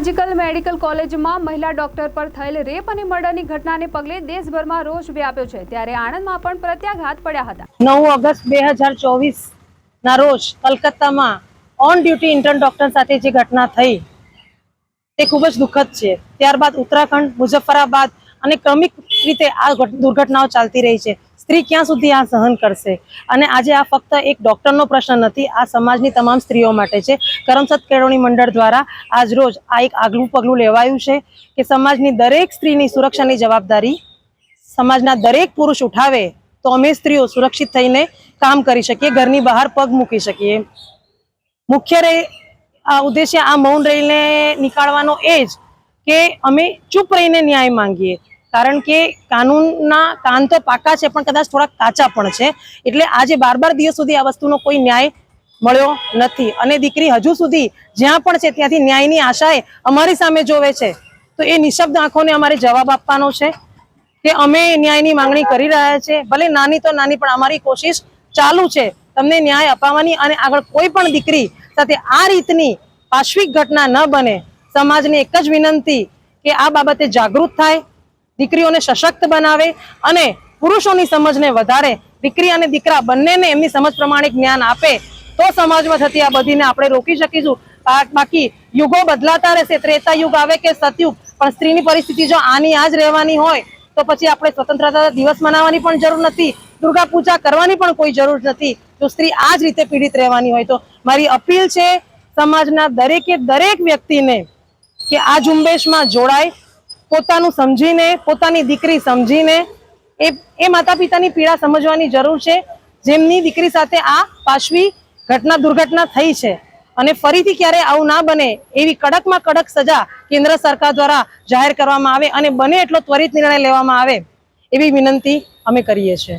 Surgical medical કોલેજમાં મહિલા doctor પર થયેલ રેપ અને મર્ડરની ઘટનાને પગલે દેશભરમાં રોષ વ્યાપ્યો છે, ત્યારે આણંદમાં પણ પ્રત્યાઘાત પડ્યા હતા। 9 ઓગસ્ટ 2024 ના રોજ કલકત્તામાં ઓન ડ્યુટી ઇન્ટર્ન ડોક્ટર સાથે જે ઘટના થઈ તે ખૂબ જ દુઃખદ છે। ત્યારબાદ ઉત્તરાખંડ, મુઝફ્ફરાબાદ અને ક્રમિક રીતે આ દુર્ઘટનાઓ ચાલતી રહી છે। સ્ત્રી ક્યાં સુધી આ સહન કરશે? અને આજે આ ફક્ત એક ડોક્ટરનો પ્રશ્ન નથી, આ સમાજની તમામ સ્ત્રીઓ માટે છે। કરમસદ કેળવણી મંડળ દ્વારા આજ રોજ આ એક આગલું પગલું લેવાયું છે કે સમાજની દરેક સ્ત્રીની સુરક્ષાની જવાબદારી સમાજના દરેક પુરુષ ઉઠાવે તો અમે સ્ત્રીઓ સુરક્ષિત થઈને કામ કરી શકીએ, ઘરની બહાર પગ મૂકી શકીએ। મુખ્ય ઉદ્દેશ્ય આ મૌન રહીને નીકાળવાનો એ જ કે અમે ચૂપ રહીને ન્યાય માંગીએ, કારણ કે કાનૂનના કાન તો પાકા છે પણ કદાચ થોડા કાચા પણ છે। એટલે આજે 12 દિવસ સુધી આ વસ્તુનો કોઈ ન્યાય મળ્યો નથી અને દીકરી હજુ સુધી જ્યાં પણ છે ત્યાંથી ન્યાયની આશાએ અમારી સામે જોવે છે। તો એ નિશબ્દ આંખોને અમારે જવાબ આપવાનો છે કે અમે ન્યાયની માંગણી કરી રહ્યા છે, ભલે નાની તો નાની પણ અમારી કોશિશ ચાલુ છે તમને ન્યાય અપાવવાની। અને આગળ કોઈ પણ દીકરી સાથે આ રીતની પાશ્વિક ઘટના ન બને। સમાજને એક જ વિનંતી કે આ બાબતે જાગૃત થાય, દીકરીઓને સશક્ત બનાવે અને પુરુષોની સમજને વધારે, દીકરી અને દીકરા બંનેને એમની સમજ પ્રમાણે જ્ઞાન આપે તો સમાજમાં થતી આ બધીને આપણે રોકી શકીશું। બાકી યુગો બદલાતા રહેશે, ત્રેતા યુગ આવે કે સતયુગ, પણ સ્ત્રીની પરિસ્થિતિ જો આની આ જ રહેવાની હોય તો પછી આપણે સ્વતંત્રતા દિવસ મનાવવાની પણ જરૂર નથી, દુર્ગા પૂજા કરવાની પણ કોઈ જરૂર નથી। જો સ્ત્રી આ જ રીતે પીડિત રહેવાની હોય તો મારી અપીલ છે સમાજના દરેકે દરેક વ્યક્તિને કે આ ઝુંબેશમાં જોડાય, પોતાનું સમજીને, પોતાની દીકરી સમજીને એ માતા પિતાની પીડા સમજવાની જરૂર છે જેમની દીકરી સાથે આ પાશવી દુર્ઘટના થઈ છે। અને ફરીથી ક્યારે આવું ના બને એવી કડકમાં કડક સજા કેન્દ્ર સરકાર દ્વારા જાહેર કરવામાં આવે અને બને એટલો ત્વરિત નિર્ણય લેવામાં આવે એવી વિનંતી અમે કરીએ છીએ।